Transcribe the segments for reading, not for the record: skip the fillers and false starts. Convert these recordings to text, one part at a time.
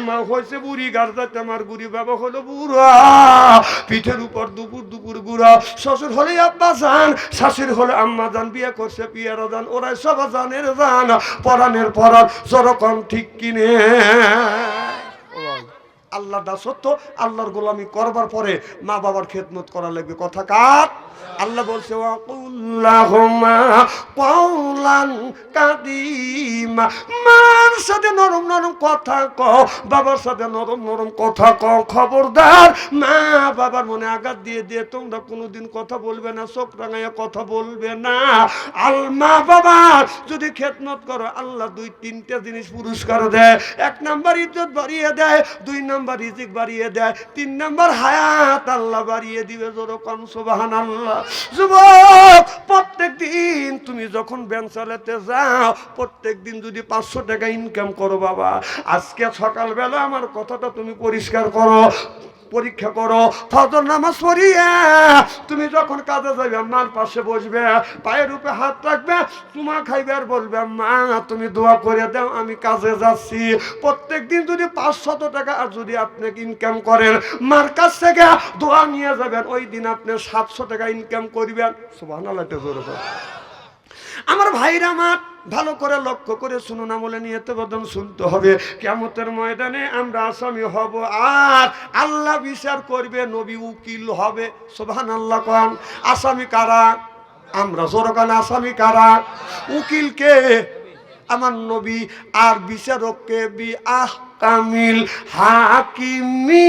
মা হয়েছে বুড়ি গাছ যাতে আমার গুড়ি বাবা হলো বুড়া পিঠের উপর দুপুর দুপুর বুড়া শ্বশুর হলে আব্বা যান শাশুড়ি হলে আম্মা যান বিয়ে করছে পিয়ারা যান ওরাই সব জানের যান পরাণের পরাণ যেরকম ঠিক কিনে আল্লাহ দাসত্ব আল্লাহর গোলামি করবার পরে মা বাবার খেদমত করা লাগবে কথা কার আল্লাহ বলছে ওয়াকুল্লাহুমা কওলান কাদিমা মার সাথে নরম নরম কথা কও বাবার সাথে নরম নরম কথা কও খবরদার মা বাবার মনে আঘাত দিয়ে দিয়ে তোমরা কোনোদিন কথা বলবে না চোখ রাঙাইয়া কথা বলবে না আল মা বাবা যদি খেদমত করো আল্লাহ দুই তিনটা জিনিস পুরস্কার দেয় এক নাম্বার ইজ্জত বাড়িয়ে দেয় দুই নাম্বার রিজিক বাড়িয়ে দেয় তিন নাম্বার হায়াত আল্লাহ বাড়িয়ে দিবে যেরকম সুবহানাল্লাহ যুবক প্রত্যেক দিন তুমি যখন ব্যাংক চালাতে যাও প্রত্যেক দিন যদি 500 টাকা ইনকাম করো বাবা আজকে সকালবেলা আমার কথাটা তুমি পরিষ্কার করো পরীক্ষা করো ফজর নামাজ পড়িয়ে তুমি যখন কাজে যাবে মার পাশে বসবে পায়ের উপরে হাত রাখবে তোমা খাইবে আর বলবে মা তুমি দোয়া করে দাও আমি কাজে যাচ্ছি প্রত্যেক দিন যদি 500 টাকা আর যদি আপনি ইনকাম করেন মার কাছ থেকে দোয়া নিয়ে যাবেন ওই দিন আপনি 700 টাকা ইনকাম করবেন সুবহানাল্লাহ আমার ভাইরা আমার ভালো করে লক্ষ্য করে শুনুন আমলে নিয়তে বদন শুনতে হবে কিয়ামতের ময়দানে আমরা আসামি হব আর আল্লাহ বিচার করবে নবী উকিল হবে সুবহানাল্লাহ কোন আসামি কারা আমরা জোরকান আসামি কারা উকিল কে আমার নবী আর বিচারক কে বি আহকামিল হাকিমি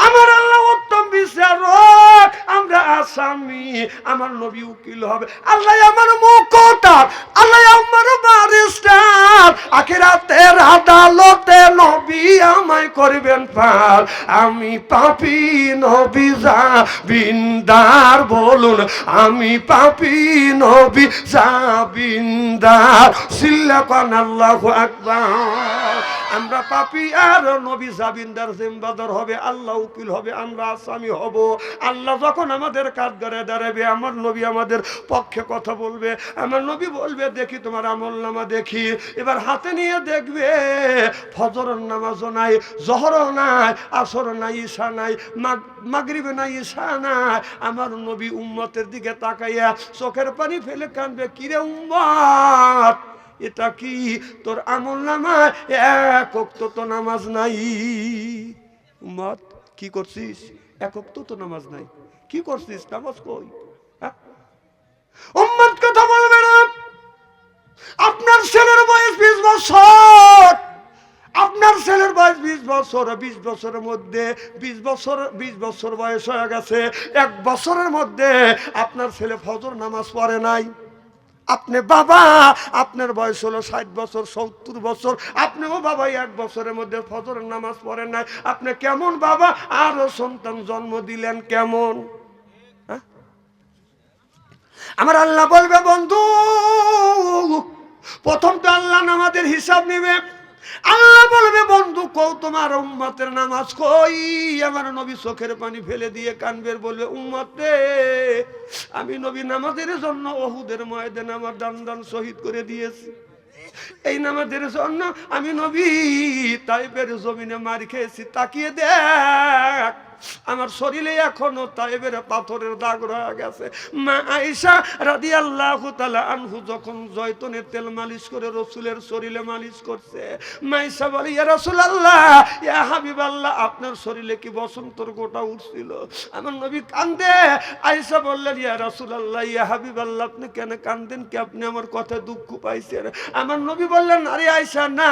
আমার আল্লাহ উত্তম বিচারক আমরা আসামি আমার নবী উকিল হবে আল্লাহ আমার মুকতার আল্লাহ আমার ব্যারিস্টার আখিরাতের আদালতে নবী আমায় করবেন পার আমি পাপী নবী জাবিন্দার বলুন আমি পাপী নবী জাবিন্দার সিল্লাকান আল্লাহু আকবার আমরা পাপী আর নবী জাবিন্দার জিম্বাদার হবে আল্লাহ উকিল হবে আমরা আসামি হব আল্লাহ যখন আমাদের কাঠগড়ায় দাঁড়াবে আমার নবী আমাদের পক্ষে কথা বলবে আমার নবী বলবে দেখি তোমার আমলনামা দেখি এবার হাতে নিয়ে দেখবে ফজরের নামাজও নাই জোহরও নাই আসর নাই ঈশা নাই মাগরিবে নাই ঈশা নাই আমার নবী উম্মতের দিকে তাকাইয়া চোখের পানি ফেলে কাঁদবে কিরে উম্মত এটা কি তোর আমলনামায় এক ওয়াক্ত তো নামাজ নাই উম্মত কি করছিস এক ওয়াক্ত তো নামাজ নাই কি করছিস নামাজ কই উম্মত কথা বলবে না আপনার ছেলের বয়স 20 বছর আপনার ছেলের বয়স 20 বছর 20 বছরের মধ্যে 20 বছর বয়স হয়ে গেছে এক বছরের মধ্যে আপনার ছেলে ফজর নামাজ পড়ে নাই আপনি বাবা আপনার বয়স হলো 60 বছর 70 বছর আপনিও বাবা এক বছরের মধ্যে ফজরের নামাজ পড়েন নাই আপনি কেমন বাবা আরো সন্তান জন্ম দিলেন কেমন আমার আল্লাহ বলবে বন্ধু প্রথম তো আল্লাহ আমাদের হিসাব নেবে আল্লাহ বলবে বন্ধু কও তোমার উম্মতের নামাজ কই আমার নবী চোখের পানি ফেলে দিয়ে কানবে বলবে উম্মত রে আমি নবী নামাজের জন্য উহুদের ময়দানে আমার দান শহীদ করে দিয়েছি এই নামাজের জন্য আমি নবী তাইফের জমিনে মার খেয়েছি তাকিয়ে দেখ আমার শরীরে এখনো তাইফের পাথরের দাগ রয়ে গেছে মা আয়েশা রাদিয়াল্লাহু তাআলা আনহু যখন জয়তুনের তেল মালিশ করে রাসূলের শরীরে মালিশ করছে মা আয়েশা বলে ইয়া রাসূলুল্লাহ ইয়া হাবিবাল্লাহ আপনার শরীরে কি বসন্তের গোটা উঠছিল আমার নবী কান্দে আয়েশা বললেন ইয়া রাসূলুল্লাহ ইয়া হাবিবাল্লাহ আপনি কেন কান্দেন কি আপনি আমার কথা দুঃখ পাইছেন আমার নবী বললেন আরে আয়েশা না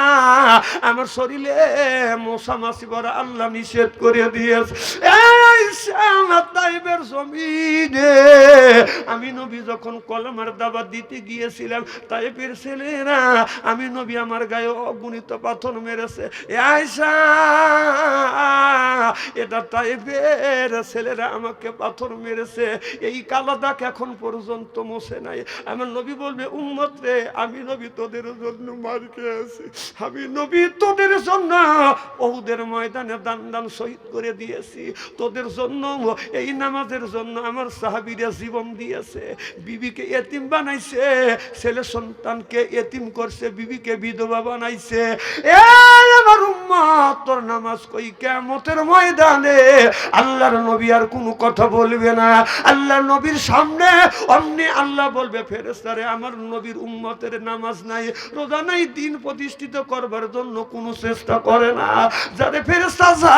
আমার শরীরে মশা মাছি ভরা আল্লাহ নিষেধ করে দিয়েছে আমি নবী যখন কলমার দাওয়াত দিতে গিয়েছিলাম তাইফের ছেলেরা আমি নবী আমার গায়ে অগণিত পাথর মেরেছে আয়েশা এটা তাইফের ছেলেরা আমাকে পাথর মেরেছে এই কালো দাগ এখন পর্যন্ত মোছে নাই আমার নবী বলবে উম্মত রে আমি নবী তোদের জন্য মার খেয়েছি আমি নবী তোদের জন্য উহুদের ময়দানে দান শহীদ করে দিয়েছি তোদের জন্য, এই নামাজের জন্য আমার সাহাবীরা জীবন দিয়েছে। বিবিকে এতিম বানাইছে, ছেলে সন্তানকে এতিম করছে, বিবিকে বিধবা বানাইছে। আমার উম্মত, তোর নামাজ কই? কিয়ামতের ময়দানে আল্লাহর নবী আর কোনো কথা বলবে না। আল্লাহর নবীর সামনে অমনি আল্লাহ বলবে, ফেরেশতারে আমার নবীর উম্মতের নামাজ নাই, রোজা নাই, দিন প্রতিষ্ঠিত করবার জন্য কোনো চেষ্টা করে না। যারে ফেরেশতা যা,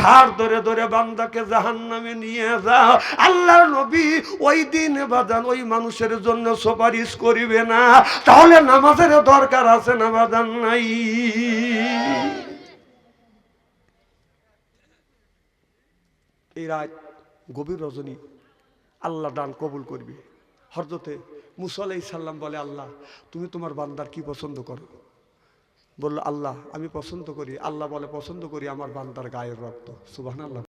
ঘাড় ধরে ধরে বান্দাকে জাহান্নামে নিয়ে যা। আল্লাহর নবী ওই দিন বাজান ওই মানুষের জন্য সুপারিশ করিবে না। তাহলে নামাজের দরকার আছে না বাজান? নাই। এই রাত গভীর রজনী আল্লাহ দান কবুল করবে। হযরতে মুসা আলাইহিস সালাম বলে, আল্লাহ তুমি তোমার বান্দার কি পছন্দ করো? বলল, আল্লাহ আমি পছন্দ করি। আল্লাহ বলে, পছন্দ করি আমার বান্দার গায়ের রক্ত। সুবহানাল্লাহ।